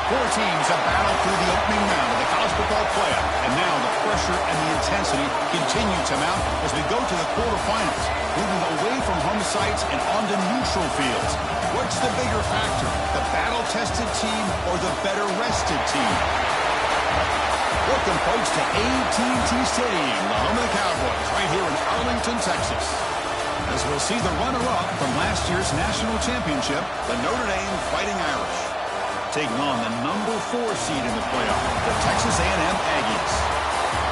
Four teams have battled through the opening round of the college football playoff, and now the pressure and the intensity continue to mount as we go to the quarterfinals, moving away from home sites and onto neutral fields. What's the bigger factor, the battle-tested team or the better-rested team? Welcome, folks, to AT&T Stadium, the home of the Cowboys, right here in Arlington, Texas. As we'll see the runner-up from last year's national championship, the Notre Dame Fighting Irish, taking on the number 4 seed in the playoff, the Texas A&M Aggies.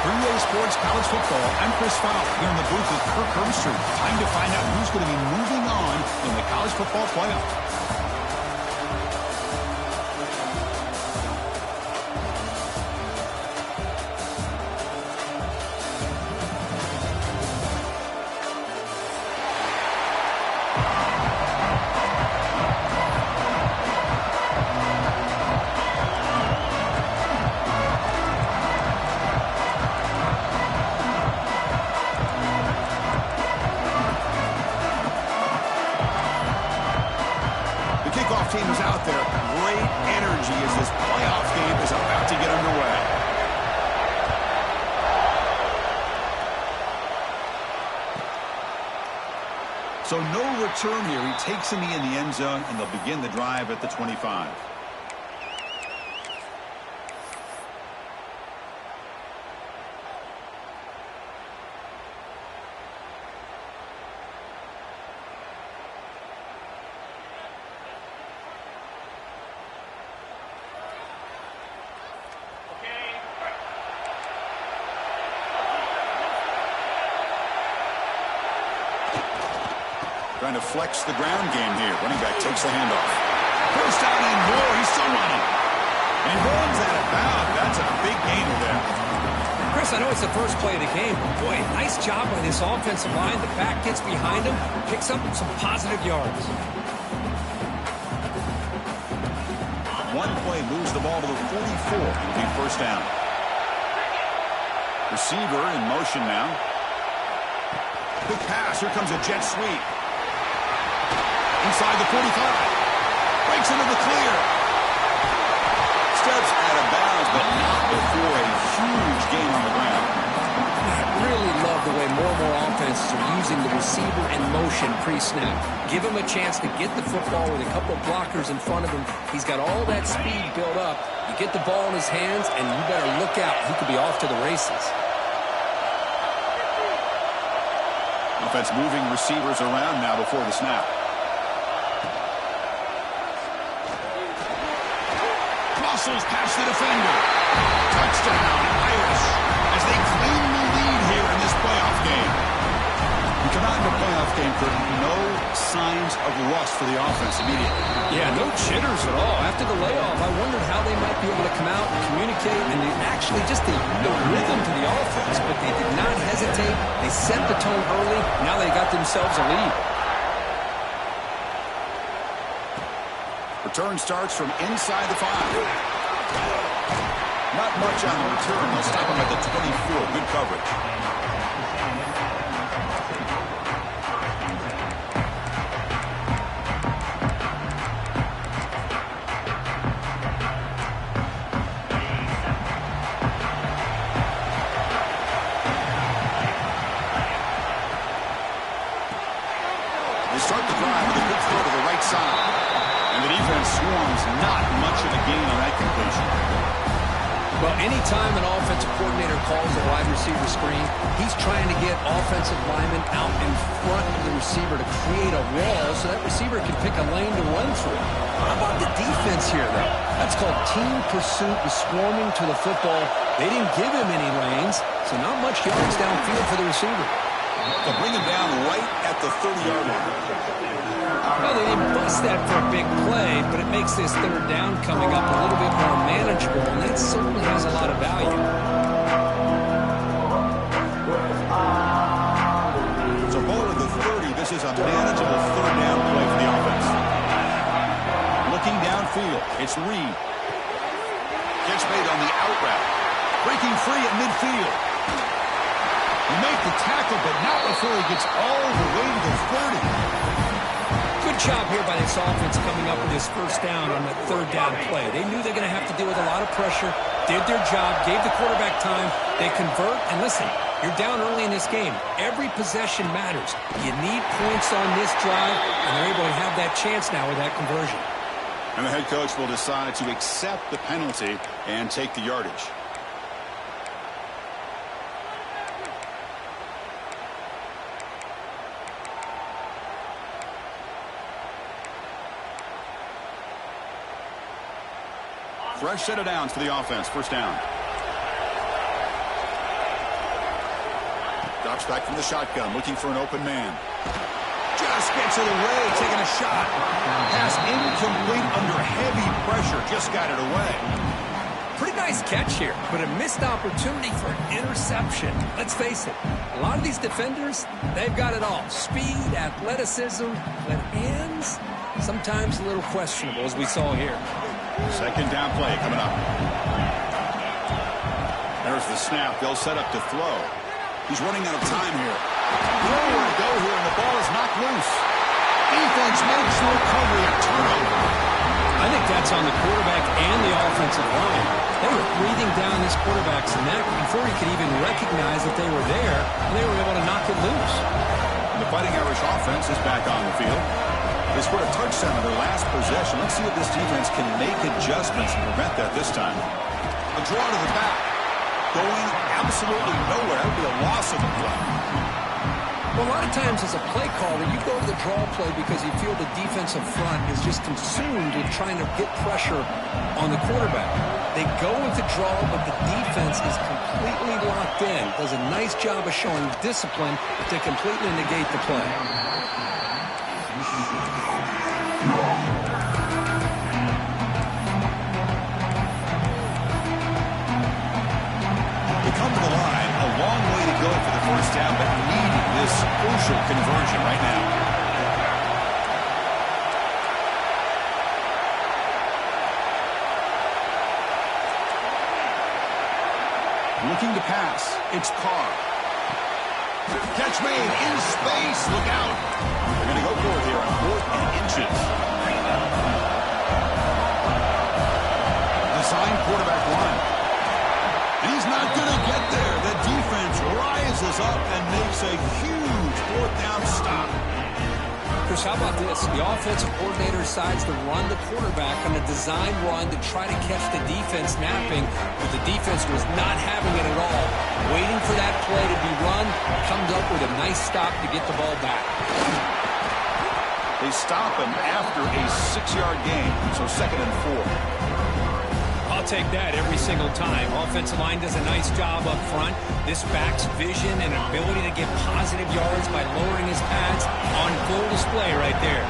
3A Sports College Football, I'm Chris Fowler here in the booth with Kirk Herbstreit. Time to find out who's going to be moving on in the college football playoff. So no return here. He takes a knee in the end zone, and they'll begin the drive at the 25. Trying to flex the ground game here. Running back takes the handoff. First down and more. He's still running. And he runs out of bounds. That's a big gain there. Chris, I know it's the first play of the game. Boy, nice job by this offensive line. The back gets behind him, picks up some positive yards. One play moves the ball to the 44. It'll be first down. Receiver in motion now. Quick pass. Here comes a jet sweep. Inside the 45. Breaks into the clear. Steps out of bounds, but not before a huge gain on the ground. I really love the way more and more offenses are using the receiver in motion pre-snap. Give him a chance to get the football with a couple of blockers in front of him. He's got all that speed built up. You get the ball in his hands, and you better look out. He could be off to the races. Offense moving receivers around now before the snap. Muscles past the defender. Touchdown, Irish, as they claim the lead here in this playoff game. We come out in the playoff game for no signs of rust for the offense immediately. Yeah, no jitters at all. After the layoff, I wondered how they might be able to come out and communicate and actually just the rhythm to the offense. But they did not hesitate. They set the tone early. Now they got themselves a lead. Return starts from inside the 5. Not much on the return. They'll stop him at the 24. Good coverage. They start the drive with a good throw to the right side. And the defense swarms. Not much of a gain on that completion. Well, anytime an offensive coordinator calls a wide receiver screen, he's trying to get offensive linemen out in front of the receiver to create a wall so that receiver can pick a lane to run through. How about the defense here, though? That's called team pursuit and swarming to the football. They didn't give him any lanes, so not much yards downfield for the receiver. They'll bring him down right at the 30-yard line. Well, they didn't bust that for a big play, but it makes this third down coming up a little bit more manageable, and that certainly has a lot of value. So ball at the 30, this is a manageable third down play for the offense. Looking downfield, it's Reed. Gets made on the out route. Breaking free at midfield. He made the tackle, but not before he gets all the way to the 30. Good job here by this offense coming up with this first down on that third down play. They knew they're going to have to deal with a lot of pressure, did their job, gave the quarterback time, they convert, and listen, you're down early in this game. Every possession matters. You need points on this drive, and they're able to have that chance now with that conversion. And the head coach will decide to accept the penalty and take the yardage. Fresh set of downs for the offense. First down. Drops back from the shotgun, looking for an open man. Just gets it away, taking a shot. Pass incomplete under heavy pressure. Just got it away. Pretty nice catch here, but a missed opportunity for an interception. Let's face it, a lot of these defenders, they've got it all. Speed, athleticism, but hands, sometimes a little questionable, as we saw here. Second down play coming up. There's the snap. They'll set up to throw. He's running out of time here. Nowhere to go here, and the ball is knocked loose. Defense makes the recovery, a turnover. I think that's on the quarterback and the offensive line. They were breathing down this quarterback's neck before he could even recognize that they were there, and they were able to knock it loose. The Fighting Irish offense is back on the field. They scored a touchdown on their last possession. Let's see if this defense can make adjustments and prevent that this time. A draw to the back. Going absolutely nowhere. That would be a loss of the play. Well, a lot of times as a play caller, you go to the draw play because you feel the defensive front is just consumed with trying to get pressure on the quarterback. They go with the draw, but the defense is completely locked in. Does a nice job of showing discipline to completely negate the play. They come to the line, a long way to go for the first down, but needing this crucial conversion right now. Looking to pass. It's Carr. Catch made in space. Look out. They're going to go for it here on 4th and inches. Designed quarterback run. And he's not going to get there. The defense rises up and makes a huge 4th down stop. Chris, how about this? The offensive coordinator decides to run the quarterback on a design run to try to catch the defense napping, but the defense was not having it at all. Waiting for that play to be run, comes up with a nice stop to get the ball back. They stop him after a 6-yard gain, so 2nd and 4. I'll take that every single time. Offensive line does a nice job up front. This back's vision and ability to get positive yards by lowering his pads on full display right there.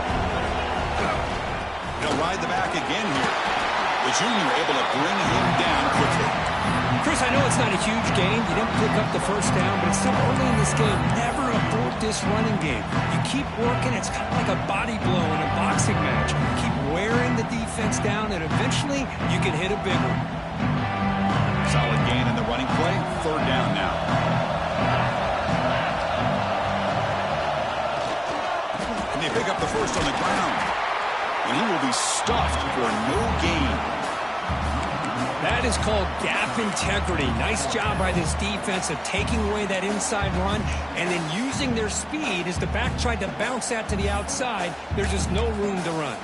He'll ride the back again here. The junior able to bring him down quickly. Chris, I know it's not a huge game. You didn't pick up the first down, but it's still early in this game. Never abort this running game. You keep working. It's kind of like a body blow in a boxing match. Keep wearing the defense down, and eventually you can hit a big one. Solid gain in the running play. 3rd down now. And they pick up the first on the ground. And he will be stuffed for no gain. That is called gap integrity. Nice job by this defense of taking away that inside run and then using their speed as the back tried to bounce that to the outside. There's just no room to run.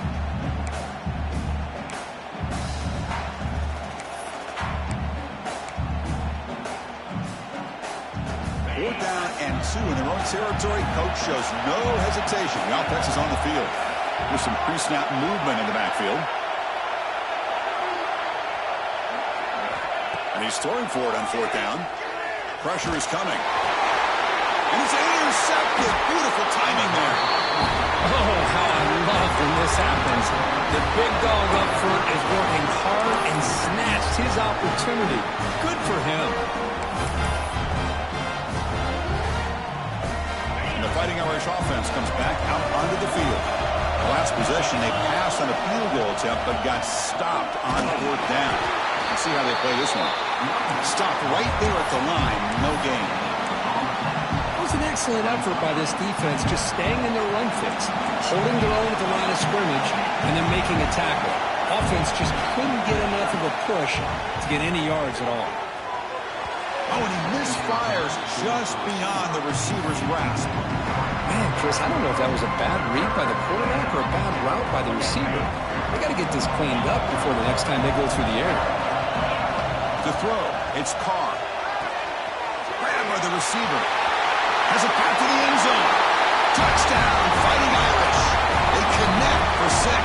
Fourth down and 2 in their own territory. Coach shows no hesitation. The offense is on the field with some pre-snap movement in the backfield. And he's throwing for it on 4th down. Pressure is coming. And it's intercepted. Beautiful timing there. Oh, how I love when this happens. The big dog up front is working hard and snatched his opportunity. Good for him. And the Fighting Irish offense comes back out onto the field. The last possession, they passed on a field goal attempt, but got stopped on 4th down. Let's see how they play this one. Stopped right there at the line. No gain. It was an excellent effort by this defense, just staying in their run fix, holding their own at the line of scrimmage, and then making a tackle. Offense just couldn't get enough of a push to get any yards at all. Oh, and he misfires just beyond the receiver's grasp. Man, Chris, I don't know if that was a bad read by the quarterback or a bad route by the receiver. They got to get this cleaned up before the next time they go through the air. To throw, it's Carr. Grabbed by the receiver. Has it back to the end zone. Touchdown, Fighting Irish. They connect for 6.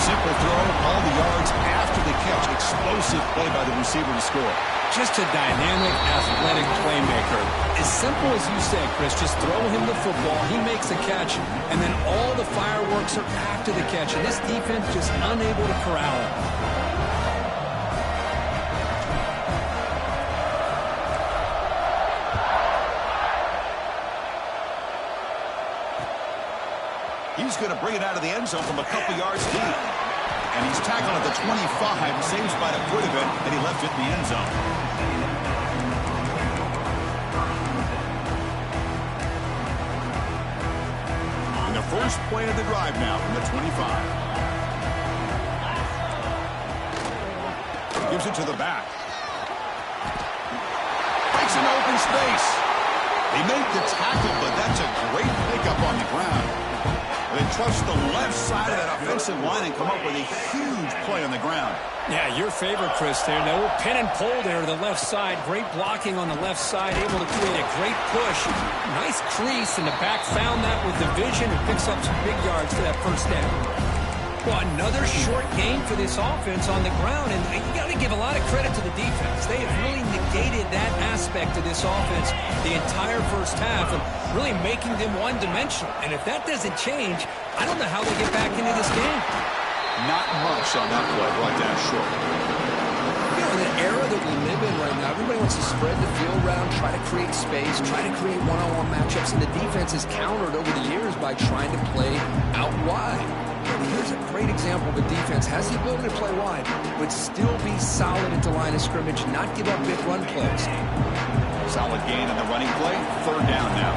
Simple throw, all the yards after the catch. Explosive play by the receiver to score. Just a dynamic, athletic playmaker. As simple as you say, Chris, just throw him the football, he makes a catch, and then all the fireworks are after the catch, and this defense just unable to corral him. He's going to bring it out of the end zone from a couple yards deep. And he's tackled at the 25, same spot it would have been, and he left it in the end zone. And the first play of the drive now from the 25. Gives it to the back. Breaks an open space. They make the tackle, but that's a great pickup on the ground. They trust the left side of that offensive line and come up with a huge play on the ground. Yeah, your favorite, Chris, there. The little pin and pull there to the left side. Great blocking on the left side, able to create a great push. Nice crease, and the back found that with the vision and picks up some big yards for that first down. Well, another short game for this offense on the ground, and you got to give a lot of credit to the defense. They have really negated that aspect of this offense the entire first half and really making them one-dimensional. And if that doesn't change, I don't know how they get back into this game. Not much on that play, right down short. You know, in the era that we live in right now, everybody wants to spread the field around, try to create space, try to create one-on-one matchups, and the defense has countered over the years by trying to play out wide. And here's a great example of a defense has the ability to play wide, but still be solid at the line of scrimmage, not give up big run plays. Solid gain on the running play. Third down now.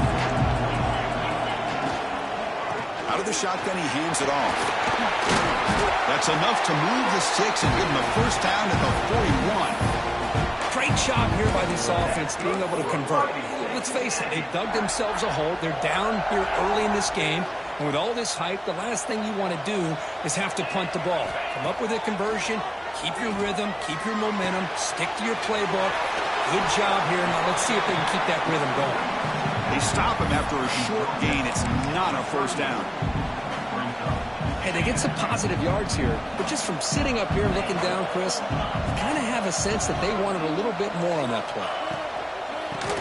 Out of the shotgun, he hands it off. That's enough to move the sticks and give him a first down at the 41. Great job here by this offense being able to convert. Let's face it, they dug themselves a hole. They're down here early in this game. And with all this hype, the last thing you want to do is have to punt the ball. Come up with a conversion, keep your rhythm, keep your momentum, stick to your playbook. Good job here. Now let's see if they can keep that rhythm going. They stop him after a short gain. It's not a first down. Hey, they get some positive yards here, but just from sitting up here and looking down, Chris, you kind of have a sense that they wanted a little bit more on that play.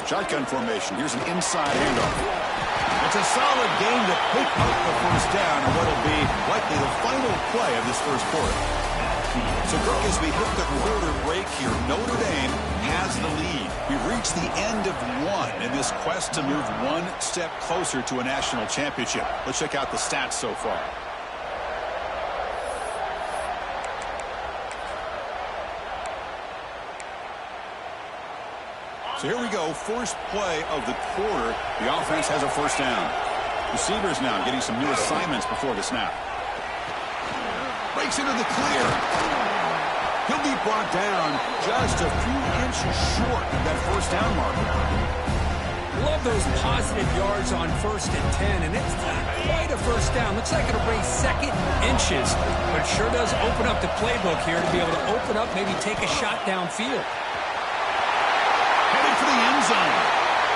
Shotgun formation. Here's an inside handoff. It's a solid game to pick up the first down on what will be likely the final play of this first quarter. So, Kirk, as we hit the quarter break here, Notre Dame has the lead. We've reached the end of one in this quest to move one step closer to a national championship. Let's check out the stats so far. So here we go, first play of the quarter. The offense has a first down. Receivers now getting some new assignments before the snap. Breaks into the clear. He'll be brought down just a few inches short of that first down marker. Love those positive yards on 1st and 10, and it's not quite a first down. Looks like it'll bring second inches, but it sure does open up the playbook here to be able to open up, maybe take a shot downfield. Headed for the end zone.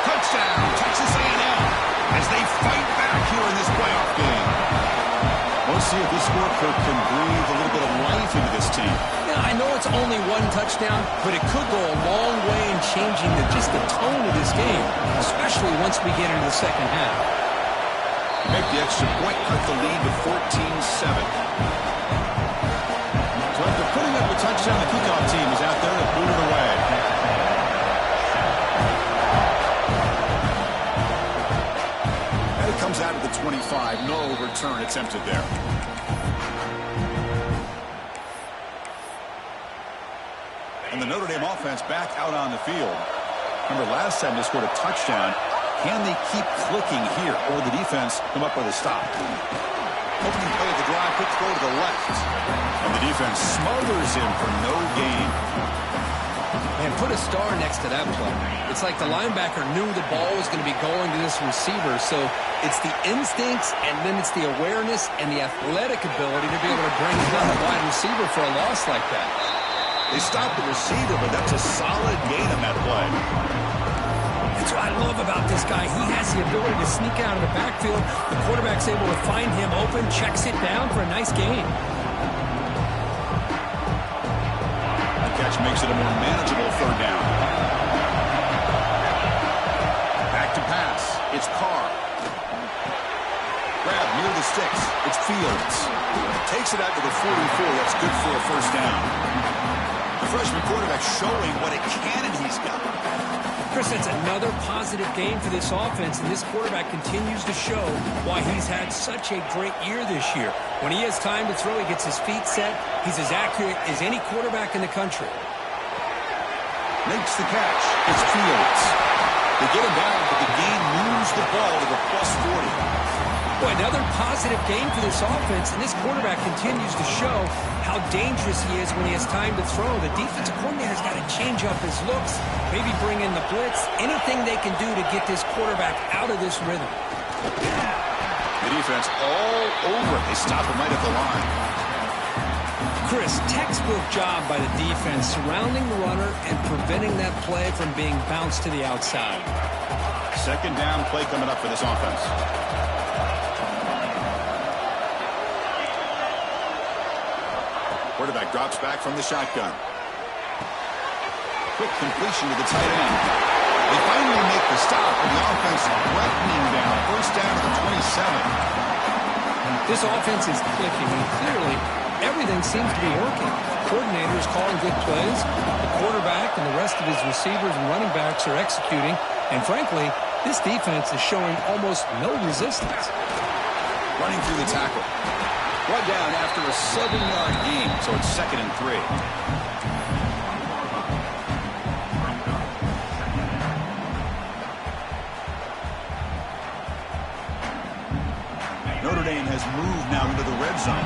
Touchdown, Texas A&M, as they fight back here in this playoff game. We'll see if this score can breathe a little bit of life into this team. Yeah, I know it's only one touchdown, but it could go a long way in changing just the tone of this game, especially once we get into the second half. Make the extra point, cut the lead to 14-7. So after putting up a touchdown, the kickoff team is out there to boot it away. And it comes out of the 25. No return attempted there. And the Notre Dame offense back out on the field. Remember, last time they scored a touchdown. Can they keep clicking here, or the defense come up with a stop? Opening play of the drive, quick throw to the left. And the defense smothers him for no gain. And put a star next to that play. It's like the linebacker knew the ball was going to be going to this receiver, so it's the instincts, and then it's the awareness and the athletic ability to be able to bring down the wide receiver for a loss like that. They stopped the receiver, but that's a solid gain on that play. That's what I love about this guy. He has the ability to sneak out of the backfield. The quarterback's able to find him open, checks it down for a nice gain. The catch makes it a more manageable third down. Back to pass. It's Carr. Grab near the sticks. It's Fields. Takes it out to the 44. That's good for a first down. The freshman quarterback showing what a cannon he's got. Chris, that's another positive game for this offense, and this quarterback continues to show why he's had such a great year this year. When he has time to throw, he gets his feet set. He's as accurate as any quarterback in the country. Makes the catch. It's Fields. They get him down, but the game moves the ball to the +40. Boy, another positive game for this offense, and this quarterback continues to show how dangerous he is when he has time to throw. The defensive coordinator's got to change up his looks, maybe bring in the blitz, anything they can do to get this quarterback out of this rhythm. The defense all over it. They stop him right at the line. Chris, textbook job by the defense surrounding the runner and preventing that play from being bounced to the outside. Second down play coming up for this offense. Quarterback drops back from the shotgun. Quick completion to the tight end. They finally make the stop, and the offense threatening down. First down to the 27. This offense is clicking, and clearly everything seems to be working. The coordinator is calling good plays. The quarterback and the rest of his receivers and running backs are executing. And frankly, this defense is showing almost no resistance. Running through the tackle. Brought down after a 7-yard gain, so it's 2nd and 3. Notre Dame has moved now into the red zone.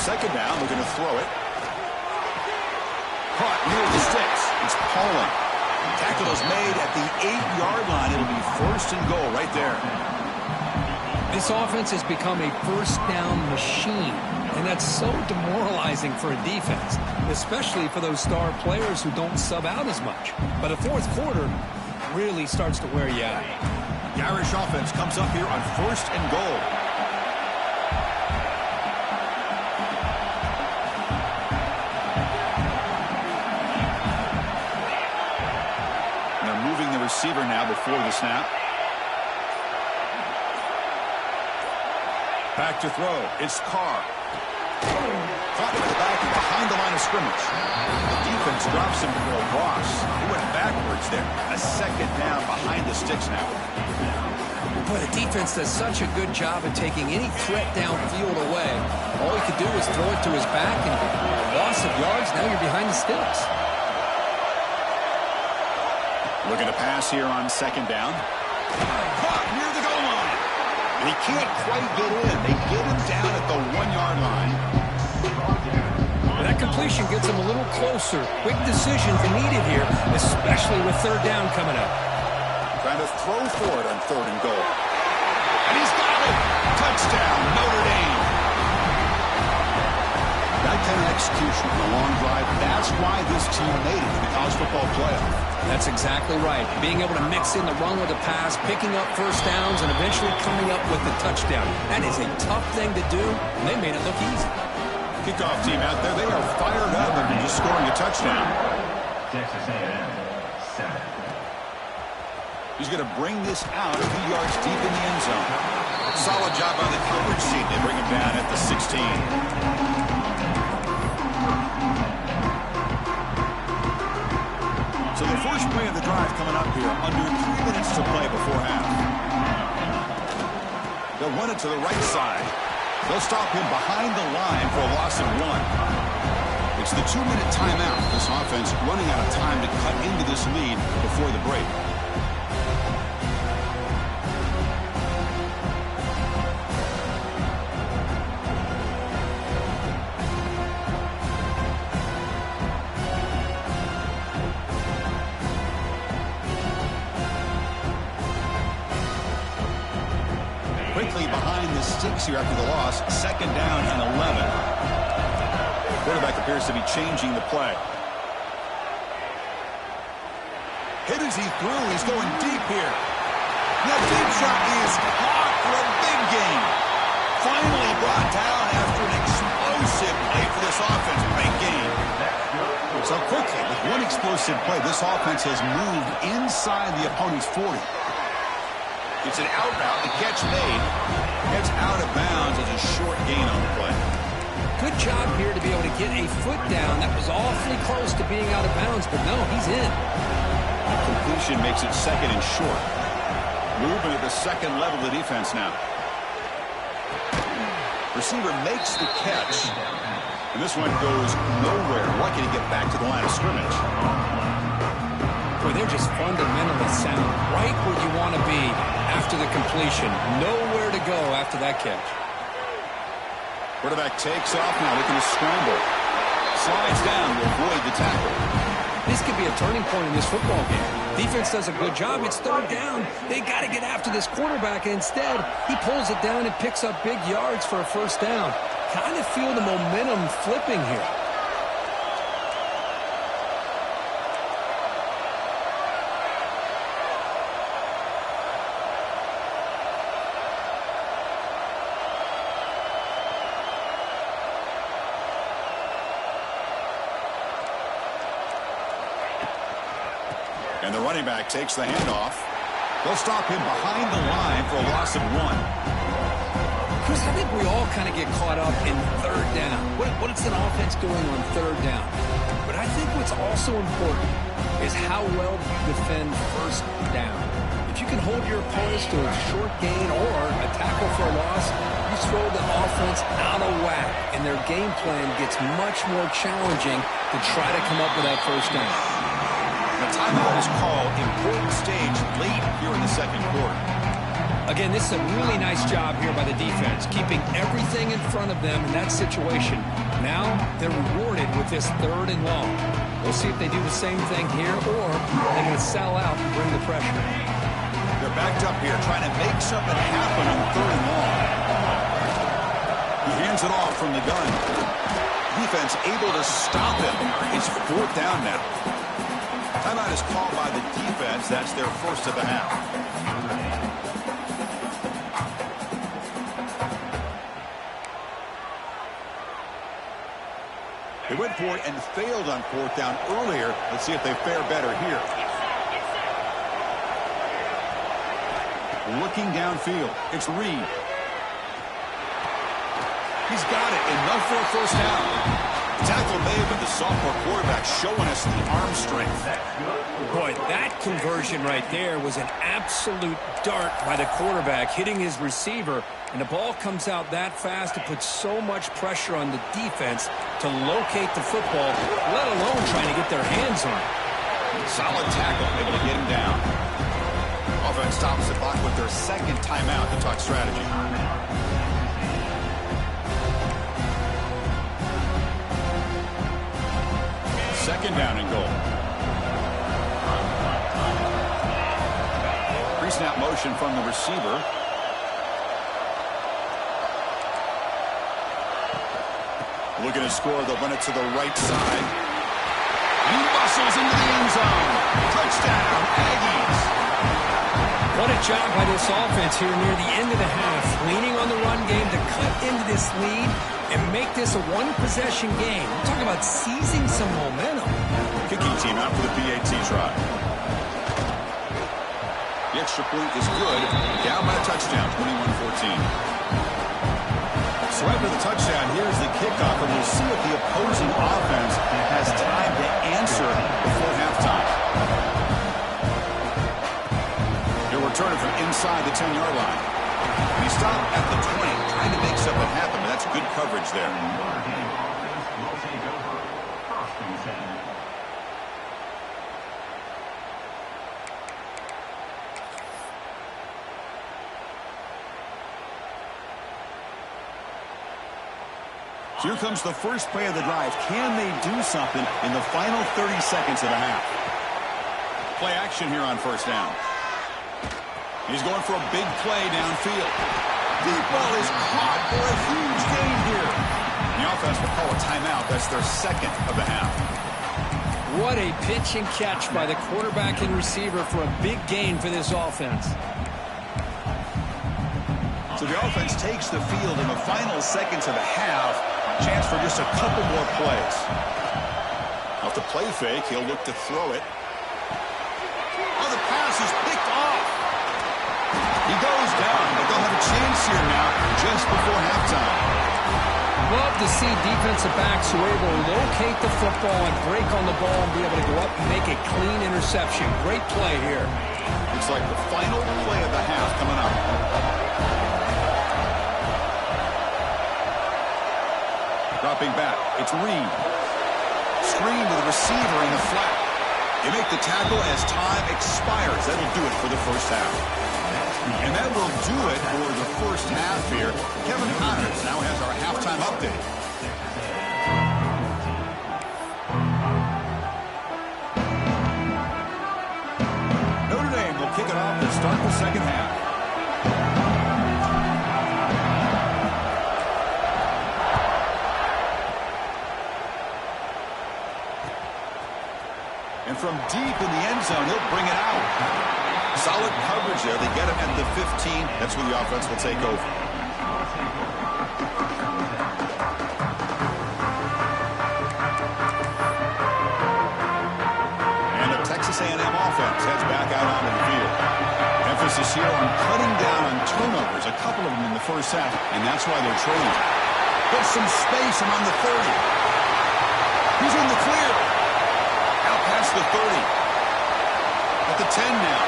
Second down, looking to throw it. Caught near the sticks. It's Paulin. Tackle is made at the 8-yard line. It'll be 1st and goal right there. This offense has become a first down machine, and that's so demoralizing for a defense, especially for those star players who don't sub out as much. But the fourth quarter really starts to wear you out. The Irish offense comes up here on 1st and goal. And they're moving the receiver now before the snap. Back to throw. It's Carr. Caught at the back and behind the line of scrimmage. The defense drops him for a loss. He went backwards there. A second down behind the sticks now. Boy, the defense does such a good job of taking any threat downfield away. All he could do was throw it to his back, and loss of yards, now you're behind the sticks. Looking to pass here on 2nd down. Caught near the goal line. And he can't quite get in. They get him down at the 1-yard line. Well, that completion gets him a little closer. Quick decisions are needed here, especially with 3rd down coming up. Trying to throw for it on 3rd and goal. And he's got it. Touchdown, Notre Dame. That kind of execution on a long drive, that's why this team made it to the college football playoff. That's exactly right. Being able to mix in the run with the pass, picking up first downs, and eventually coming up with the touchdown. That is a tough thing to do, and they made it look easy. Kickoff team out there, they are fired up after just scoring a touchdown. Texas A&M, 7. He's going to bring this out a few yards deep in the end zone. Solid job on the coverage seat. They bring him down at the 16. So the first play of the drive coming up here, under 3 minutes to play before half. They'll run it to the right side. They'll stop him behind the line for a loss of 1. It's the 2-minute timeout. This offense running out of time to cut into this lead before the break. Quickly behind the sticks here after the loss. 2nd down and 11. Quarterback appears to be changing the play. Hit as he threw. He's going deep here. The deep shot is caught for a big gain. Finally brought down after an explosive play for this offense. Big gain. So quickly, with one explosive play, this offense has moved inside the opponent's 40. It's an out route. The catch made. Gets out of bounds as a short gain on the play. Good job here to be able to get a foot down. That was awfully close to being out of bounds, but no, he's in. The completion makes it 2nd and short. Moving at the 2nd level of the defense now. Receiver makes the catch. And this one goes nowhere. Lucky to get back to the line of scrimmage. Boy, they're just fundamentally sound. Right where you want to be after the completion. Nowhere to go after that catch. Quarterback takes off now, looking to scramble. Slides down to avoid the tackle. This could be a turning point in this football game. Defense does a good job. It's third down. They got to get after this quarterback, and instead, he pulls it down and picks up big yards for a first down. Kind of feel the momentum flipping here. And the running back takes the handoff. They'll stop him behind the line for a loss of 1. Chris, I think we all kind of get caught up in third down. What is an offense doing on third down? But I think what's also important is how well you defend first down. If you can hold your opponents to a short gain or a tackle for a loss, you throw the offense out of whack, and their game plan gets much more challenging to try to come up with that first down. The timeout is called. Important stage late here in the second quarter. Again, this is a really nice job here by the defense, keeping everything in front of them in that situation. Now they're rewarded with this third and long. We'll see if they do the same thing here, or they're going to sell out and bring the pressure. They're backed up here, trying to make something happen on third and long. He hands it off from the gun. Defense able to stop him. It's fourth down now. Timeout is called by the defense. That's their first of the half. They went for it and failed on fourth down earlier. Let's see if they fare better here. Looking downfield. It's Reed. He's got it. Enough for a first down. Tackle made, but the sophomore quarterback showing us the arm strength. Boy, that conversion right there was an absolute dart by the quarterback, hitting his receiver, and the ball comes out that fast. It puts so much pressure on the defense to locate the football, let alone trying to get their hands on it. Solid tackle, able to get him down. Offense stops the clock with their second timeout to talk strategy. Second down and goal. Pre-snap motion from the receiver. Looking to score, they'll run it to the right side. He muscles into the end zone. Touchdown, Aggies. What a job by this offense here near the end of the half, leaning on the run game to cut into this lead and make this a one-possession game. We're talking about seizing some momentum. Kicking team out for the PAT try. The extra point is good. Down by a touchdown, 21-14. So after the touchdown, here's the kickoff, and we'll see if the opposing offense has time to answer before halftime. They're returning from inside the 10-yard line. He stopped at the 20, trying to make something happen, but that's good coverage there. Here comes the first play of the drive. Can they do something in the final 30 seconds of the half? Play action here on first down. He's going for a big play downfield. Deep ball is caught for a huge gain here. The offense will call a timeout. That's their second of the half. What a pitch and catch by the quarterback and receiver for a big gain for this offense. So the offense takes the field in the final seconds of the half. Chance for just a couple more plays. Off the play fake, he'll look to throw it. Oh, the pass is picked off. He goes down, but they'll have a chance here now just before halftime. Love to see defensive backs who are able to locate the football and break on the ball and be able to go up and make a clean interception. Great play here. Looks like the final play of the half coming up. Dropping back, it's Reed. Screen to the receiver in the flat. You make the tackle as time expires. That'll do it for the first half. And that will do it for the first half here. Kevin Connors now has our halftime update. Notre Dame will kick it off to start the second half. And from deep in the end zone, he'll bring it out. Solid coverage there. They get him at the 15. That's where the offense will take over. And the Texas A&M offense heads back out onto the field. Emphasis here on cutting down on turnovers, a couple of them in the first half, and that's why they're trailing. There's some space around the 30. He's in the clear. Out past the 30. At the 10 now.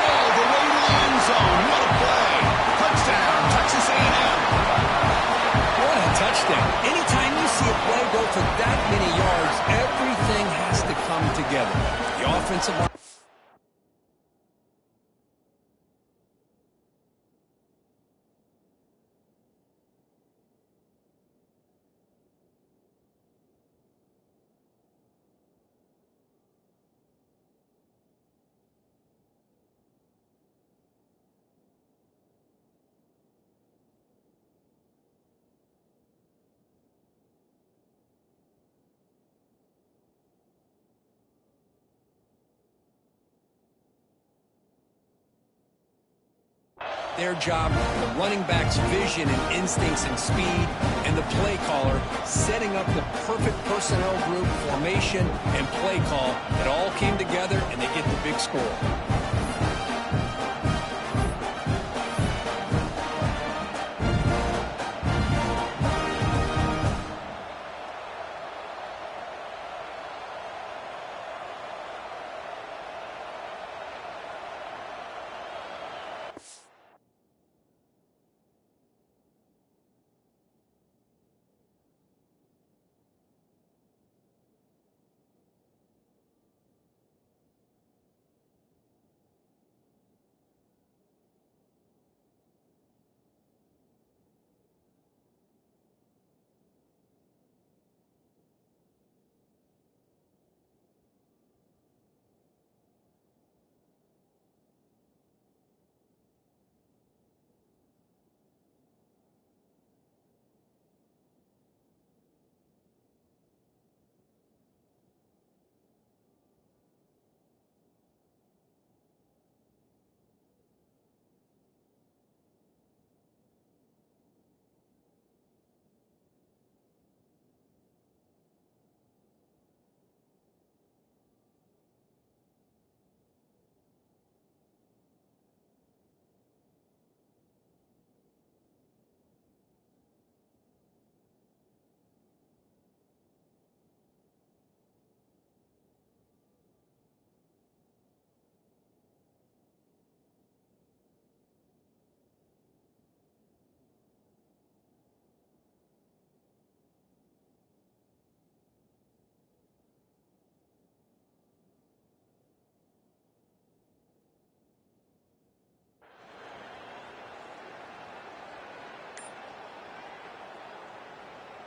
All the way to the end zone. What a play. Touchdown, Texas A&M. What a touchdown. Anytime you see a play go for that many yards, everything has to come together. The offensive line. Their job, the running back's vision and instincts and speed, and the play caller setting up the perfect personnel group, formation, and play call. It all came together, and they get the big score.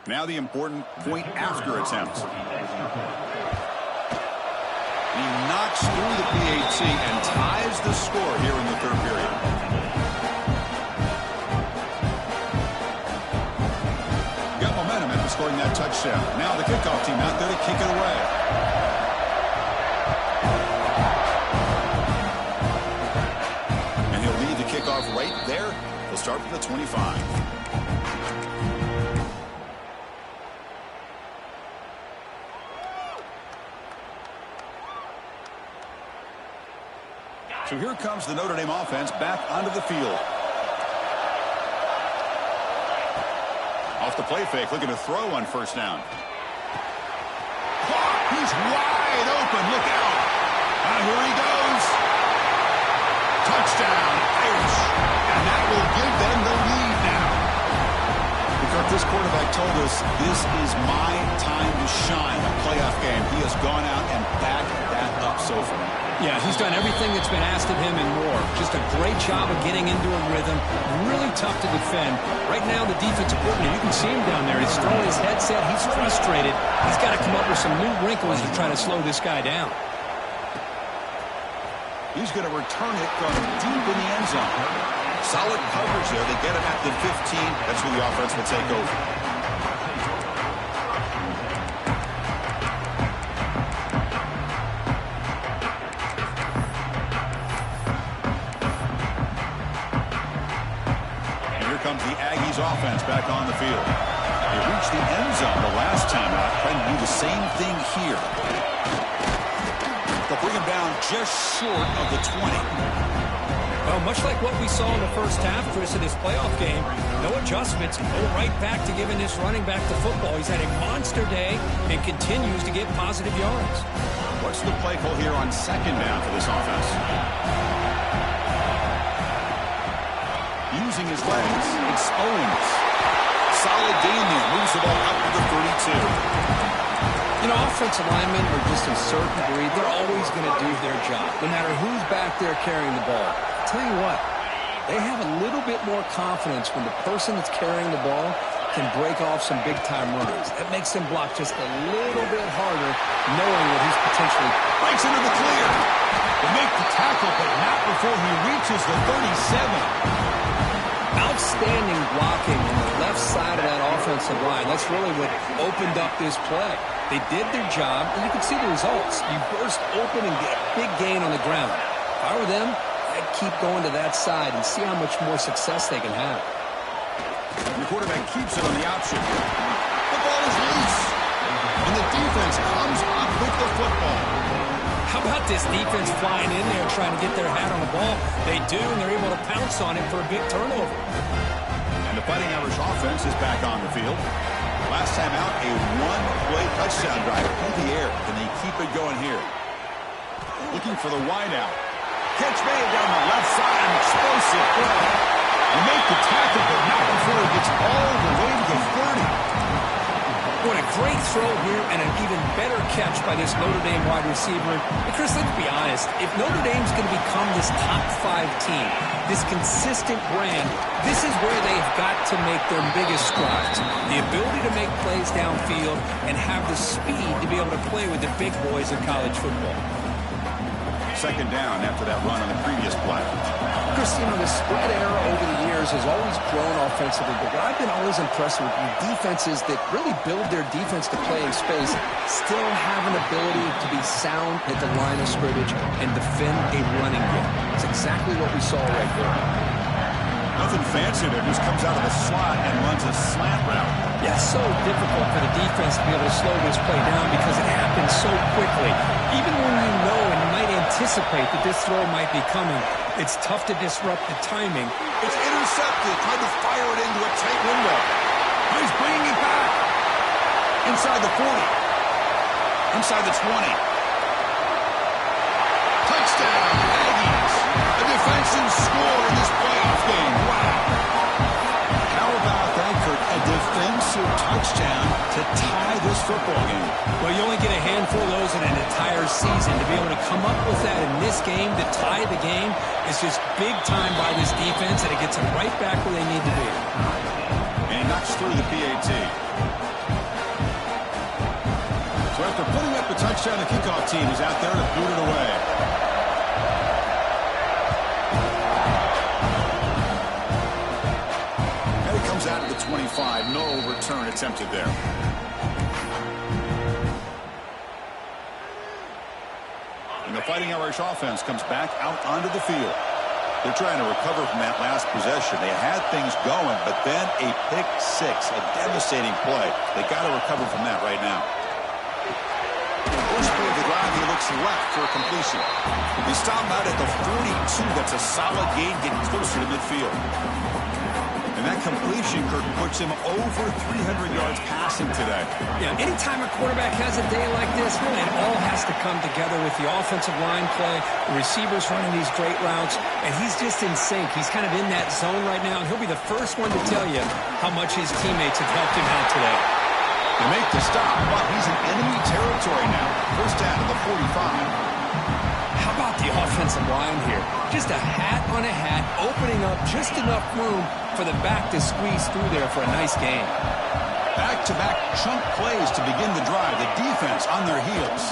Now the important point after attempt. He knocks through the PAT and ties the score here in the third period. Got momentum after scoring that touchdown. Now the kickoff team out there to kick it away. And he'll lead the kickoff right there. He'll start from the 25. So here comes the Notre Dame offense back onto the field. Off the play fake, looking to throw on first down. He's wide open. Look out. Here he goes. Touchdown, Irish. And that will give them the lead now. Because this quarterback told us, this is my time to shine. A playoff game. He has gone out and back so far. Yeah, he's done everything that's been asked of him and more. Just a great job of getting into a rhythm. Really tough to defend. Right now, the defensive coordinator, you can see him down there. He's throwing his headset. He's frustrated. He's got to come up with some new wrinkles to try to slow this guy down. He's going to return it from deep in the end zone. Solid coverage there. They get him at the 15. That's where the offense will take over. And here comes the Aggies offense back on the field. They reached the end zone the last time out. Trying to do the same thing here. They'll bring him down just short of the 20. Well, much like what we saw in the first half, Chris, in this playoff game, no adjustments. Go right back to giving this running back the football. He's had a monster day and continues to get positive yards. What's the play call here on second down for this offense? Using his legs, exposed. Solid gain there. Moves the ball up to the 32. You know, offensive linemen are just a certain breed. They're always going to do their job, no matter who's back there carrying the ball. I'll tell you what, they have a little bit more confidence when the person that's carrying the ball can break off some big-time runs. That makes them block just a little bit harder, knowing that he's potentially breaks into the clear. They make the tackle, but not before he reaches the 37. Outstanding blocking on the left side of that offensive line. That's really what opened up this play. They did their job, and you can see the results. You burst open and get a big gain on the ground. If I were them, I'd keep going to that side and see how much more success they can have. And the quarterback keeps it on the option. The ball is loose. And the defense comes up with the football. How about this defense flying in there trying to get their hat on the ball? They do, and they're able to pounce on it for a big turnover. And the Fighting Irish offense is back on the field. Last time out, a one-play touchdown drive through the air. Can they keep it going here? Looking for the wideout. Catch made down the left side. An explosive play. They make the tackle, but not before it gets all the way to the 30. What a great throw here and an even better catch by this Notre Dame wide receiver. And Chris, let's be honest. If Notre Dame's going to become this top 5 team, this consistent brand, this is where they've got to make their biggest strides. The ability to make plays downfield and have the speed to be able to play with the big boys in college football. Second down after that run on the previous play. Chris, you know, the spread era over the years has always grown offensively, but what I've been always impressed with defenses that really build their defense to play in space still have an ability to be sound at the line of scrimmage and defend a running game. That's exactly what we saw right there. Nothing fancy there. Just comes out of the slot and runs a slant route. Yeah, so difficult for the defense to be able to slow this play down because it happens so quickly. Even when you know and you might anticipate that this throw might be coming, it's tough to disrupt the timing. It's intercepted. Tried to fire it into a tight window. He's bringing it back. Inside the 40. Inside the 20. Touchdown, Aggies. A defensive score in this playoff game. Wow. How about that, Kurt? A defensive touchdown to tie this football game. Well, you only get a handful of those in an entire season. To be able to come up with that in this game, to tie the game, is just big time by this defense, and it gets them right back where they need to be. And knocks through the PAT. So after putting up the touchdown, the kickoff team is out there to boot it away. And it comes out of the 25. No return attempted there. And the Fighting Irish offense comes back out onto the field. They're trying to recover from that last possession. They had things going, but then a pick six, a devastating play. They got to recover from that right now. First play of the drive, he looks left for a completion. They stop out at the 42. That's a solid gain, getting closer to midfield. And that completion, Kirk, puts him over 300 yards passing today. Yeah, anytime a quarterback has a day like this, really it all has to come together with the offensive line play, the receivers running these great routes, and he's just in sync. He's kind of in that zone right now, and he'll be the first one to tell you how much his teammates have helped him out today. They make the stop, but he's in enemy territory now. First down to the 45. How about the offensive line here? Just a hat on a hat, opening up just enough room for the back to squeeze through there for a nice gain. Back-to-back chunk plays to begin the drive. The defense on their heels.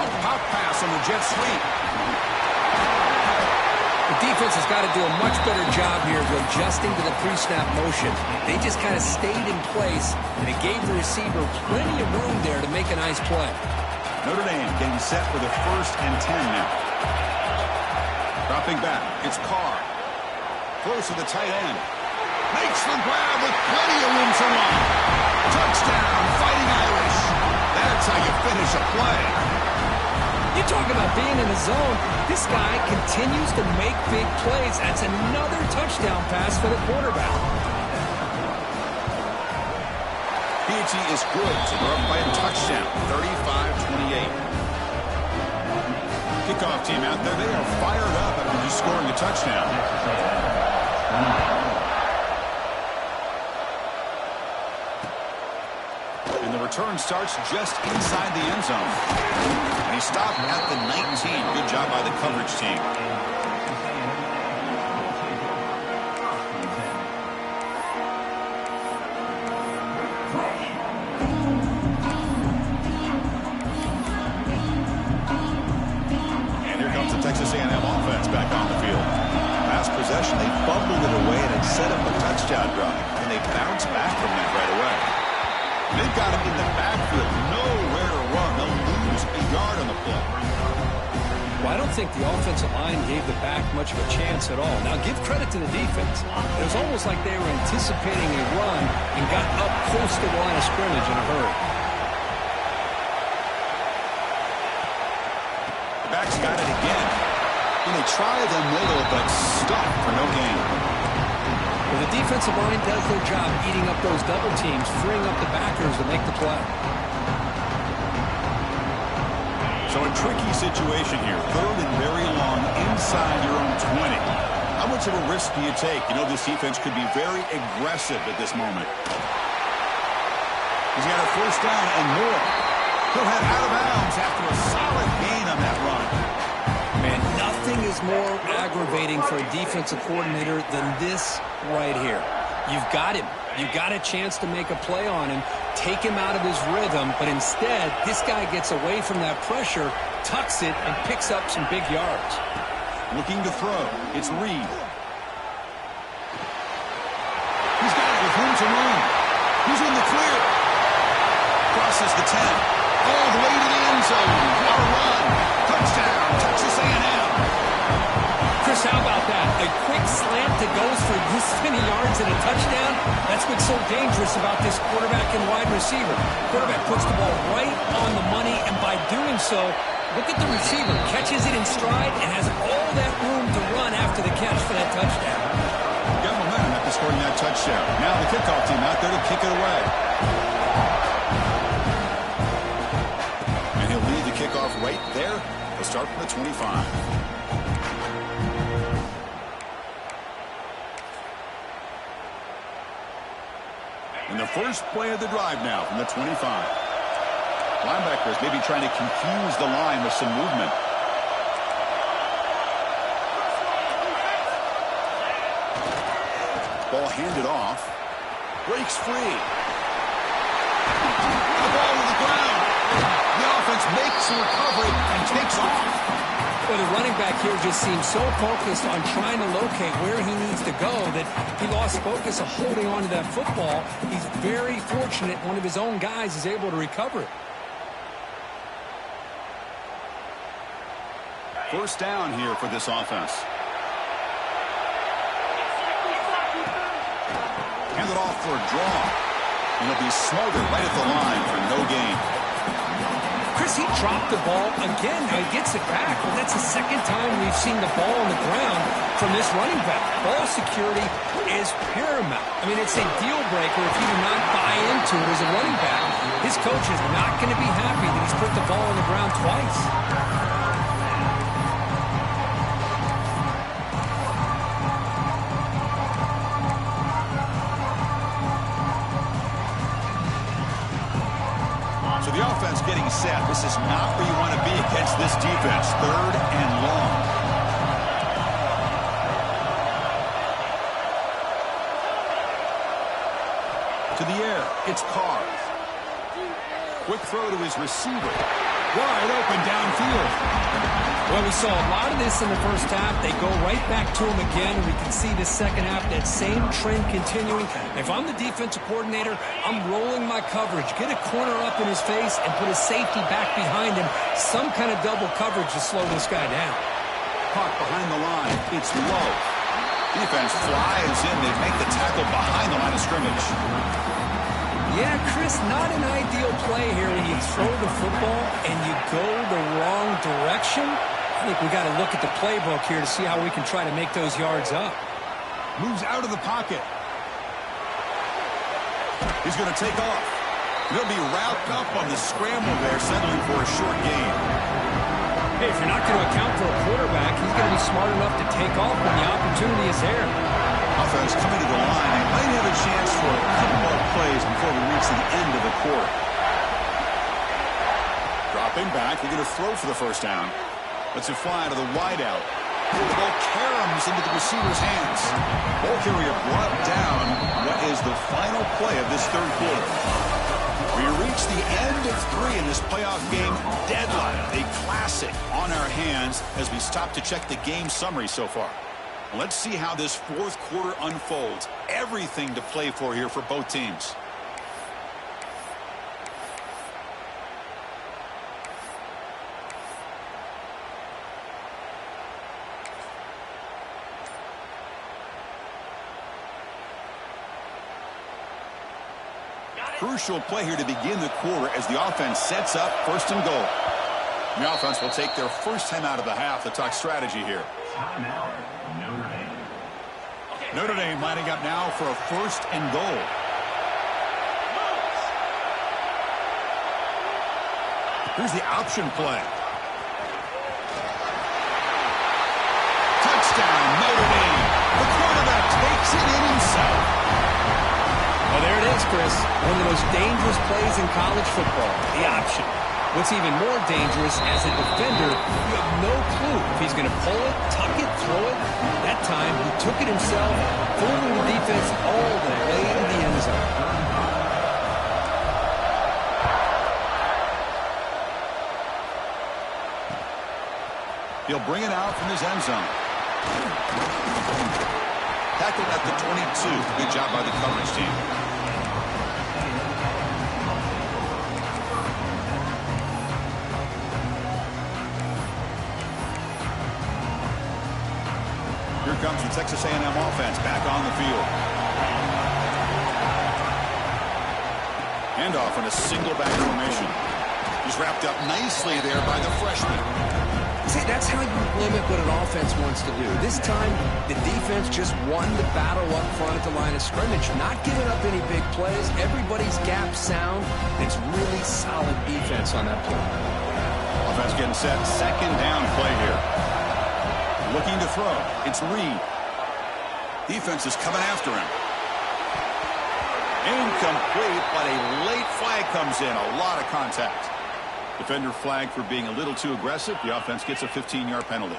A pop pass on the jet sweep. The defense has got to do a much better job here of adjusting to the pre-snap motion. They just kind of stayed in place, and it gave the receiver plenty of room there to make a nice play. Notre Dame getting set with a 1st and 10 now. Dropping back, it's Carr. Close to the tight end. Makes the grab with plenty of room to run. Touchdown, Fighting Irish. That's how you finish a play. You talk about being in the zone. This guy continues to make big plays. That's another touchdown pass for the quarterback. PG is good, so they're up by a touchdown, 35-28. Kickoff team out there, they are fired up after just scoring a touchdown. And the return starts just inside the end zone. And he stopped at the 19. Good job by the coverage team. And here comes the Texas A&M offense back on the field. Last possession, they fumbled it away and it set up a touchdown drive. And they bounced back from that right away. They've got him in the backfield, nowhere to run. They'll lose a yard on the play. Well, I don't think the offensive line gave the back much of a chance at all. Now, give credit to the defense. It was almost like they were anticipating a run and got up close to the line of scrimmage in a hurry. The back's got it again. And they try the middle, but stuck for no gain. Well, the defensive line does their job eating up those double teams, freeing up the backers to make the play. So a tricky situation here. 3rd and very long inside your own 20. How much of a risk do you take? You know, this defense could be very aggressive at this moment. He's got a 1st down and more. He'll head out of bounds after a solid gain on that run. Man, nothing is more aggravating for a defensive coordinator than this right here. You've got him. You've got a chance to make a play on him, take him out of his rhythm, but instead, this guy gets away from that pressure, tucks it, and picks up some big yards. Looking to throw. It's Reed. He's got it with room to run. He's in the clear. Crosses the 10. All the way to the end zone. What a run. Touchdown, Texas A&M. Chris, how about that? A quick slant that goes for this many yards and a touchdown? That's what's so dangerous about this quarterback and wide receiver. Quarterback puts the ball right on the money, and by doing so, look at the receiver. Catches it in stride and has all that room to run after the catch for that touchdown. Got momentum after scoring that touchdown. Now the kickoff team out there to kick it away. And he'll lead the kickoff right there. They'll start from the 25. And the first play of the drive now from the 25. Linebackers maybe trying to confuse the line with some movement. Ball handed off. Breaks free. The ball to the ground. The offense makes a recovery and takes off. Well, the running back here just seems so focused on trying to locate where he needs to go that he lost focus of holding on to that football. He's very fortunate one of his own guys is able to recover it. 1st down here for this offense. Hand it off for a draw. And he'll be smothered right at the line for no gain. Chris, he dropped the ball again. Now he gets it back, but that's the 2nd time we've seen the ball on the ground from this running back. Ball security is paramount. I mean, it's a deal breaker if you do not buy into it as a running back. His coach is not going to be happy that he's put the ball on the ground twice. So the offense getting set. This This is not where you want to be against this defense. 3rd and long. To the air, it's Carr. Quick throw to his receiver. Wide open downfield. Well, we saw a lot of this in the first half. They go right back to him again, and we can see the second half, that same trend continuing. If I'm the defensive coordinator, I'm rolling my coverage. Get a corner up in his face and put a safety back behind him. Some kind of double coverage to slow this guy down. Caught behind the line. It's low. Defense flies in. They make the tackle behind the line of scrimmage. Yeah, Chris, not an ideal play here when you throw the football and you go the wrong direction. I think we got to look at the playbook here to see how we can try to make those yards up. Moves out of the pocket. He's going to take off. He'll be wrapped up on the scramble there, settling for a short gain. Hey, if you're not going to account for a quarterback, he's going to be smart enough to take off when the opportunity is there. Offense coming to the line. They might have a chance for a couple more plays before we reach the end of the quarter. Dropping back. They're going to throw for the first down. Lets it fly to the wideout. The ball caroms into the receiver's hands. Ball carrier brought down. What is the final play of this third quarter? We reach the end of 3 in this playoff game deadline. A classic on our hands as we stop to check the game summary so far. Let's see how this fourth quarter unfolds. Everything to play for here for both teams. Crucial play here to begin the quarter as the offense sets up 1st and goal. The offense will take their first time out of the half to talk strategy here. Timeout, Notre Dame. Notre Dame lining up now for a 1st and goal. Here's the option play. Touchdown, Notre Dame. The quarterback takes it in himself. Well, there it is, Chris. One of the most dangerous plays in college football, the option. What's even more dangerous, as a defender, you have no clue if he's going to pull it, tuck it, throw it. That time, he took it himself, fooling the defense all the way to the end zone. He'll bring it out from his end zone. Tackled at the 22. Good job by the coverage team. Here comes the Texas A&M offense back on the field. Handoff in a single back formation. He's wrapped up nicely there by the freshman. See, that's how you limit what an offense wants to do. This time, the defense just won the battle up front at the line of scrimmage, not giving up any big plays. Everybody's gap sound. It's really solid defense on that play. Offense getting set. 2nd down play here. Looking to throw. It's Reed. Defense is coming after him. Incomplete, but a late flag comes in. A lot of contact. Defender flagged for being a little too aggressive. The offense gets a 15-yard penalty.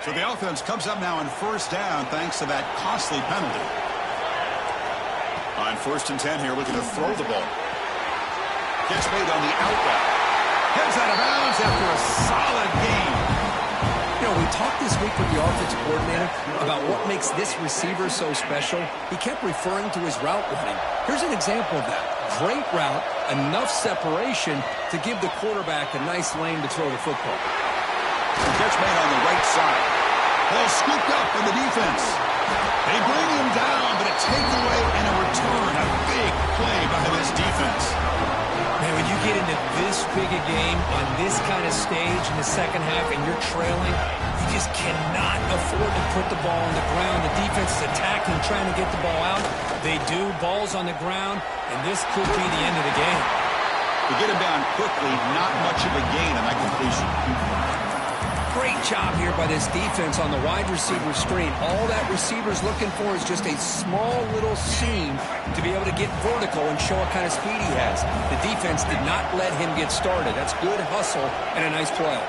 So the offense comes up now on 1st down thanks to that costly penalty. On 1st and 10 here, looking to throw the ball. Catch made on the out route. Heads out of bounds after a solid gain. You know, we talked this week with the offensive coordinator about what makes this receiver so special. He kept referring to his route running. Here's an example of that. Great route, enough separation to give the quarterback a nice lane to throw the football. Catch made on the right side. Ball scooped up in the defense. They bring him down, but a takeaway and a return. A big play by this defense. Man, when you get into this big a game on this kind of stage in the second half and you're trailing, you just cannot afford to put the ball on the ground. The defense is attacking, trying to get the ball out. They do. Ball's on the ground, and this could be the end of the game. To get him down quickly, not much of a gain on that completion. Great job here by this defense on the wide receiver screen. All that receiver's looking for is just a small little seam to be able to get vertical and show what kind of speed he has. The defense did not let him get started. That's good hustle and a nice play.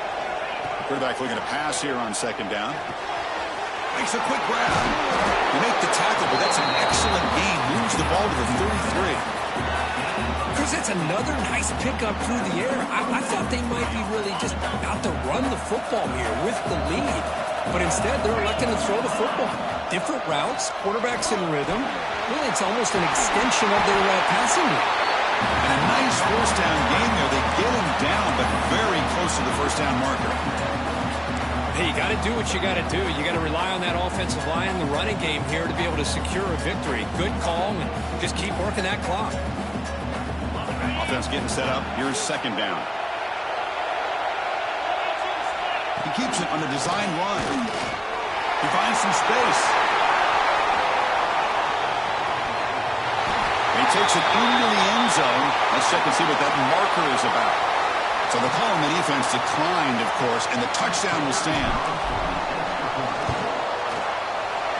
Quarterback looking to pass here on second down. Makes a quick grab. You make the tackle, but that's an excellent gain. Moves the ball to the 33. Chris, that's another nice pickup through the air. I thought they might be really just out to run the football here with the lead. But instead, they're electing to throw the football. Different routes, quarterbacks in rhythm. Really, it's almost an extension of their passing game. And a nice first down gain there. They get him down, but very close to the first down marker. Hey, you got to do what you got to do. You got to rely on that offensive line, the running game here to be able to secure a victory. Good call, and just keep working that clock. Offense getting set up. Here's second down. He keeps it on the design run. He finds some space. He takes it into the end zone. Let's check and see what that marker is about. So the call on the defense declined, of course, and the touchdown will stand.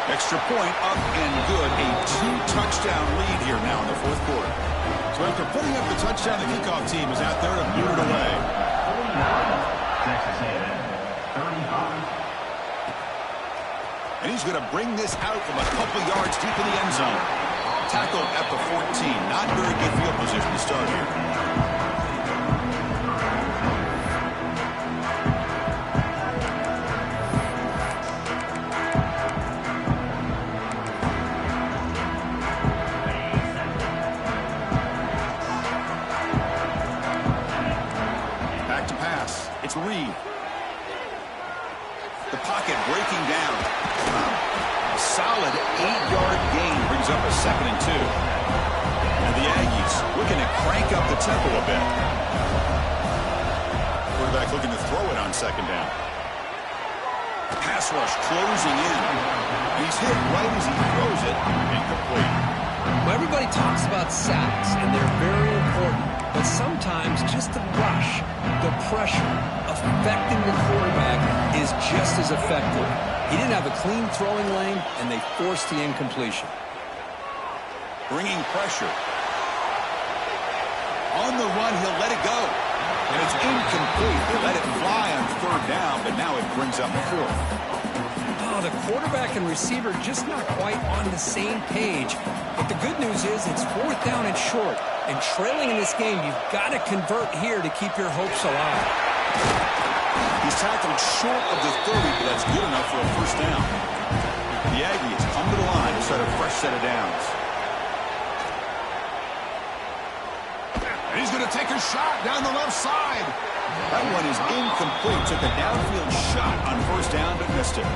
Extra point up and good. A 2-touchdown lead here now in the fourth quarter. So after putting up the touchdown, the kickoff team is out there to boot it away. Texas A&M, 35. And he's going to bring this out from a couple yards deep in the end zone. Tackle at the 14. Not very good field position to start here. It's Reed. The pocket breaking down. A solid 8-yard gain brings up a 2nd and 2. And the Aggies looking to crank up the tempo a bit. Quarterback looking to throw it on second down. Pass rush closing in. And he's hit right as he throws it. Incomplete. Well, everybody talks about sacks, and they're very important. But sometimes just the rush, the pressure, affecting the quarterback is just as effective. He didn't have a clean throwing lane, and they forced the incompletion. Bringing pressure. On the run, he'll let it go. And it's incomplete. They let it fly on third down, but now it brings up fourth. Oh, the quarterback and receiver just not quite on the same page. But the good news is it's fourth down and short. And trailing in this game, you've got to convert here to keep your hopes alive. He's tackled short of the 30, but that's good enough for a first down. The Aggies come to the line to start a fresh set of downs. And he's going to take a shot down the left side. That one is incomplete. Took a downfield shot on first down, but missed it.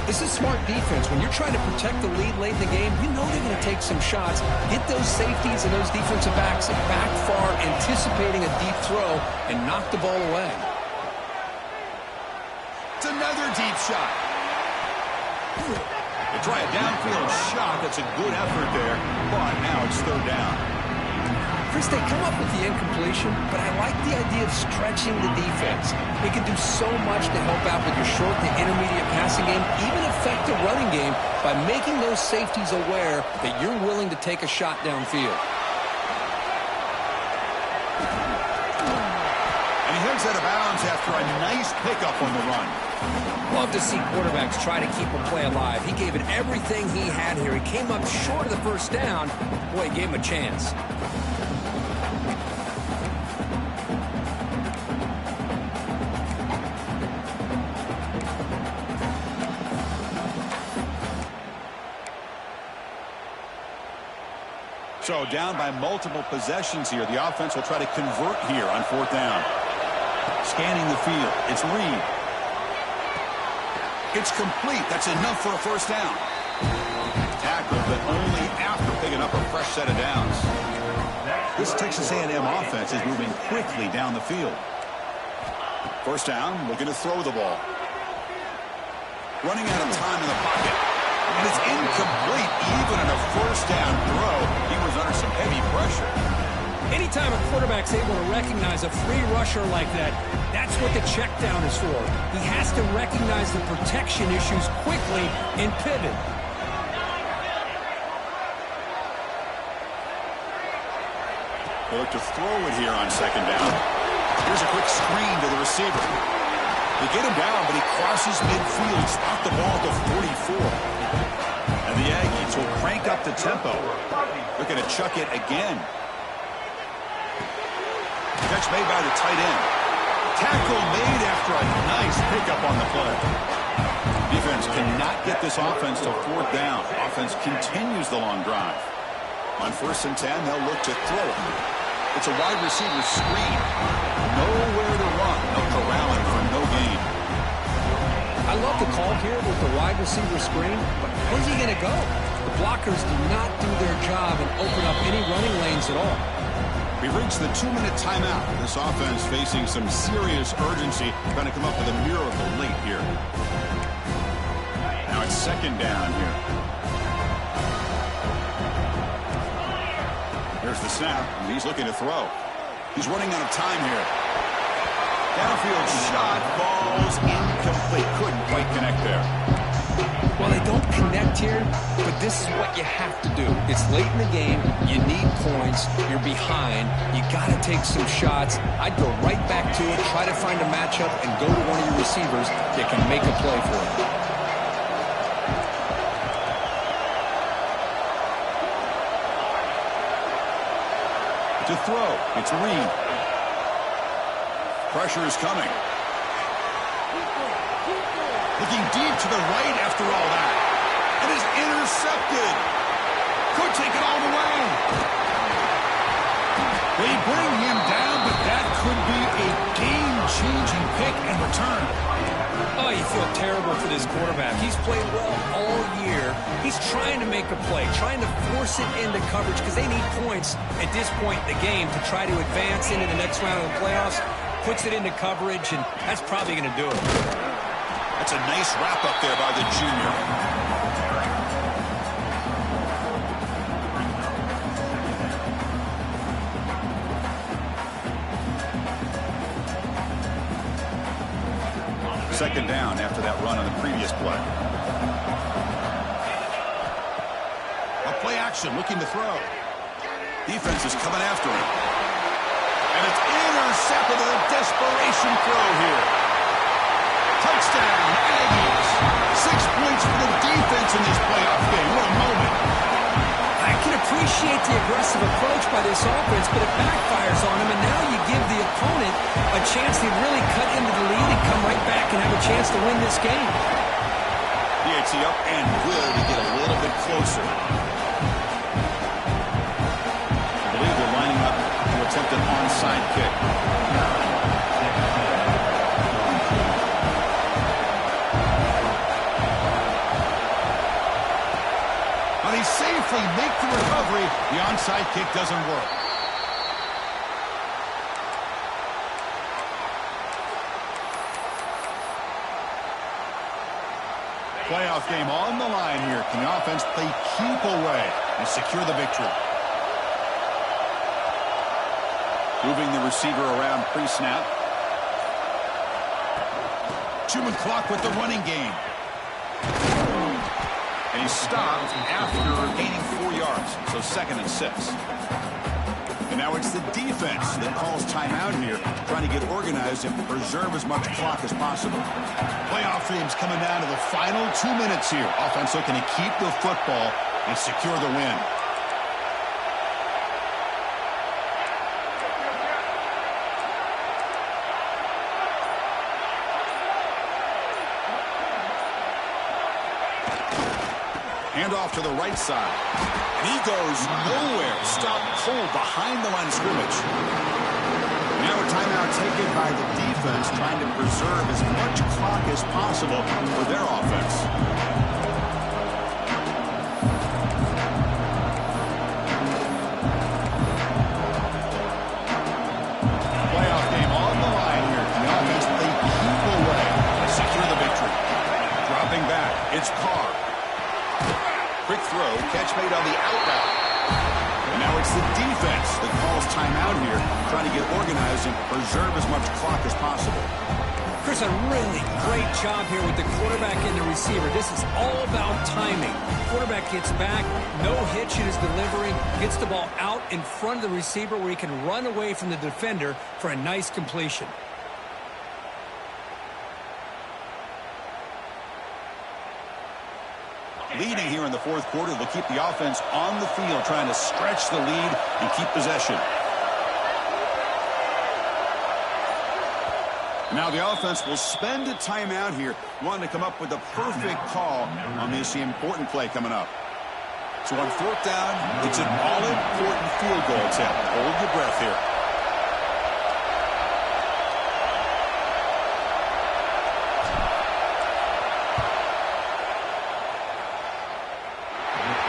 This is smart defense. When you're trying to protect the lead late in the game, you know they're going to take some shots. Get those safeties and those defensive backs back far, anticipating a deep throw, and knock the ball away. It's another deep shot. They try a downfield shot. That's a good effort there, but now it's third down. Chris, they come up with the incompletion, but I like the idea of stretching the defense. They can do so much to help out with your short to intermediate passing game, even affect the running game by making those safeties aware that you're willing to take a shot downfield. And he heads out of bounds after a nice pickup on the run. Love to see quarterbacks try to keep a play alive. He gave it everything he had here. He came up short of the first down. Boy, he gave him a chance. So down by multiple possessions here. The offense will try to convert here on fourth down. Scanning the field. It's Reed. It's complete. That's enough for a first down. Tackle, but only after picking up a fresh set of downs. This Texas A&M offense is moving quickly down the field. First down, looking to throw the ball. Running out of time in the pocket. And it's incomplete. Even in a first down throw, he was under some heavy pressure. Anytime a quarterback's able to recognize a free rusher like that, that's what the check down is for. He has to recognize the protection issues quickly and pivot. They look to throw it here on second down. Here's a quick screen to the receiver. They get him down, but he crosses midfield, spot the ball to 44. And the Aggies will crank up the tempo. Looking to chuck it again. Catch made by the tight end. Tackle made after a nice pickup on the play. Defense cannot get this offense to fourth down. Offense continues the long drive. On 1st and 10, they'll look to throw it. It's a wide receiver screen. Nowhere to run. No corralling for no gain. I love the call here with the wide receiver screen, but where's he going to go? The blockers do not do their job and open up any running lanes at all. We've reached the 2-minute timeout. This offense facing some serious urgency, trying to come up with a miracle late here. Now it's second down here. Here's the snap, and he's looking to throw. He's running out of time here. Downfield shot, falls incomplete. Couldn't quite connect there. Well, they don't connect here, but this is what you have to do. It's late in the game. You need points. You're behind. You got to take some shots. I'd go right back to it, try to find a matchup, and go to one of your receivers that can make a play for it. To throw, it's Reed. Pressure is coming. Looking deep to the right after all that. It is intercepted. Could take it all the way. They bring him down, but that could be a game-changing pick and return. Oh, you feel terrible for this quarterback. He's played well all year. He's trying to make a play, trying to force it into coverage because they need points at this point in the game to try to advance into the next round of the playoffs. Puts it into coverage, and that's probably going to do it. That's a nice wrap up there by the junior. Second down after that run on the previous play. A play action looking to throw. Defense is coming after him. And it's intercepted with a desperation throw here. Touchdown, Aggies. 6 points for the defense in this playoff game. What a moment. I can appreciate the aggressive approach by this offense, but it backfires on him, and now you give the opponent a chance to really cut into the lead and come right back and have a chance to win this game. DHC up and will to get a little bit closer. I believe they're lining up to attempt an onside kick. They safely make the recovery. The onside kick doesn't work. Playoff game on the line here. Can the offense play keep away and secure the victory? Moving the receiver around pre-snap. 2-minute clock with the running game. And he stopped after gaining 4 yards, so 2nd and 6. And now it's the defense that calls timeout here, trying to get organized and preserve as much clock as possible. Playoff games coming down to the final 2 minutes here. Offense looking to keep the football and secure the win. Handoff to the right side. And he goes nowhere. Stopped cold behind the line of scrimmage. Now a timeout taken by the defense, trying to preserve as much clock as possible for their offense. Playoff game on the line here. The offense they keep away and secure the victory. Dropping back, it's Carr. Quick throw, catch made on the out route. Now it's the defense that calls timeout here, trying to get organized and preserve as much clock as possible. Chris, a really great job here with the quarterback and the receiver. This is all about timing. Quarterback gets back, no hitch in his delivery, gets the ball out in front of the receiver where he can run away from the defender for a nice completion. Leading here in the fourth quarter, they'll keep the offense on the field, trying to stretch the lead and keep possession. Now the offense will spend a timeout here, wanting to come up with the perfect call on this important play coming up. So on fourth down, it's an all-important field goal attempt. Hold your breath here.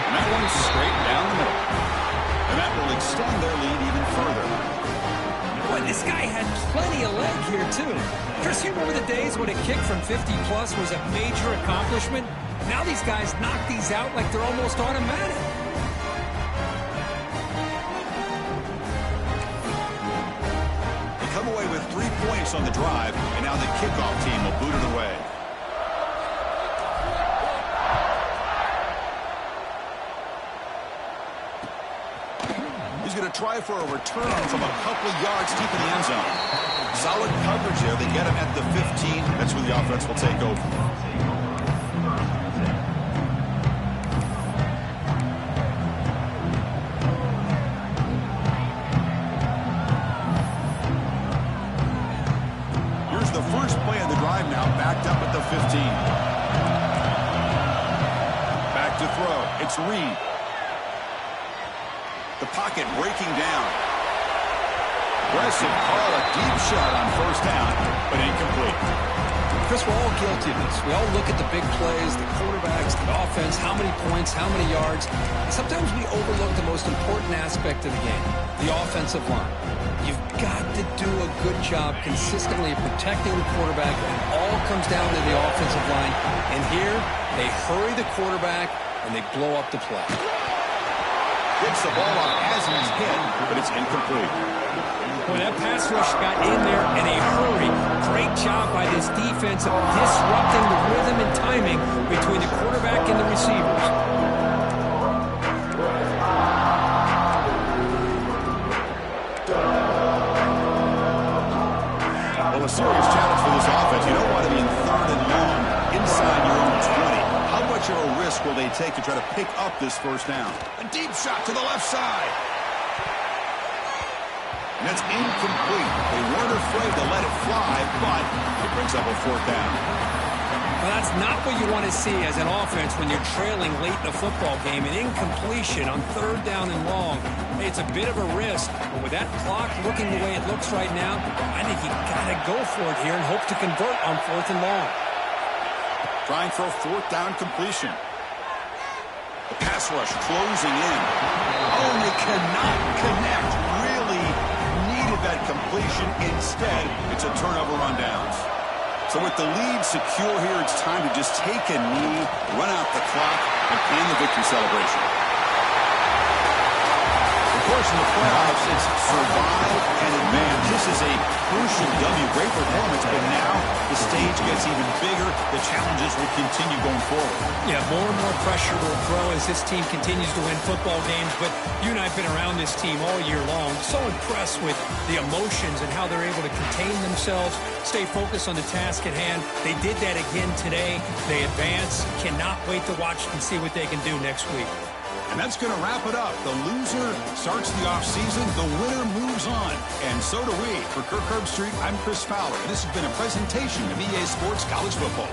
And that one's straight down the middle. And that will extend their lead even further. Boy, this guy had plenty of leg here, too. Chris, you remember the days when a kick from 50-plus was a major accomplishment? Now these guys knock these out like they're almost automatic. They come away with 3 points on the drive, and now the kickoff team will boot it away. He's going to try for a return from a couple yards deep in the end zone. Solid coverage there. They get him at the 15. That's when the offense will take over. Here's the first play of the drive now, backed up at the 15. Back to throw. It's Reed. The pocket breaking down. Aggressive call, a deep shot on first down, but incomplete. Chris, we're all guilty of this. We all look at the big plays, the quarterbacks, the offense, how many points, how many yards. And sometimes we overlook the most important aspect of the game, the offensive line. You've got to do a good job consistently protecting the quarterback. It all comes down to the offensive line. And here, they hurry the quarterback, and they blow up the play. Gets the ball off as he's hit, but it's incomplete. Boy, that pass rush got in there in a hurry. Great job by this defense of disrupting the rhythm and timing between the quarterback and the receivers. Well, a serious challenge for this offense. You don't want to be in third and long inside your own 20. How much of a risk will they take to try to pick up this first down? A deep shot to the left side. And that's incomplete. They weren't afraid to let it fly, but it brings up a fourth down. Well, that's not what you want to see as an offense when you're trailing late in the football game. An incompletion on third down and long. Hey, it's a bit of a risk, but with that clock looking the way it looks right now, I think you got to go for it here and hope to convert on fourth and long. Trying for a fourth down completion. The pass rush closing in. Oh, and they cannot connect. Really needed that completion. Instead, it's a turnover on downs. So with the lead secure here, it's time to just take a knee, run out the clock, and plan the victory celebration. Of course, in the playoffs, it's survive and advance. This is a crucial W. Great performance, but now the stage gets even bigger. The challenges will continue going forward. Yeah, more and more pressure will grow as this team continues to win football games. But you and I have been around this team all year long. So impressed with the emotions and how they're able to contain themselves, stay focused on the task at hand. They did that again today. They advance. Cannot wait to watch and see what they can do next week. And that's going to wrap it up. The loser starts the offseason. The winner moves on. And so do we. For Kirk Herbstreit, I'm Chris Fowler. This has been a presentation of EA Sports College Football.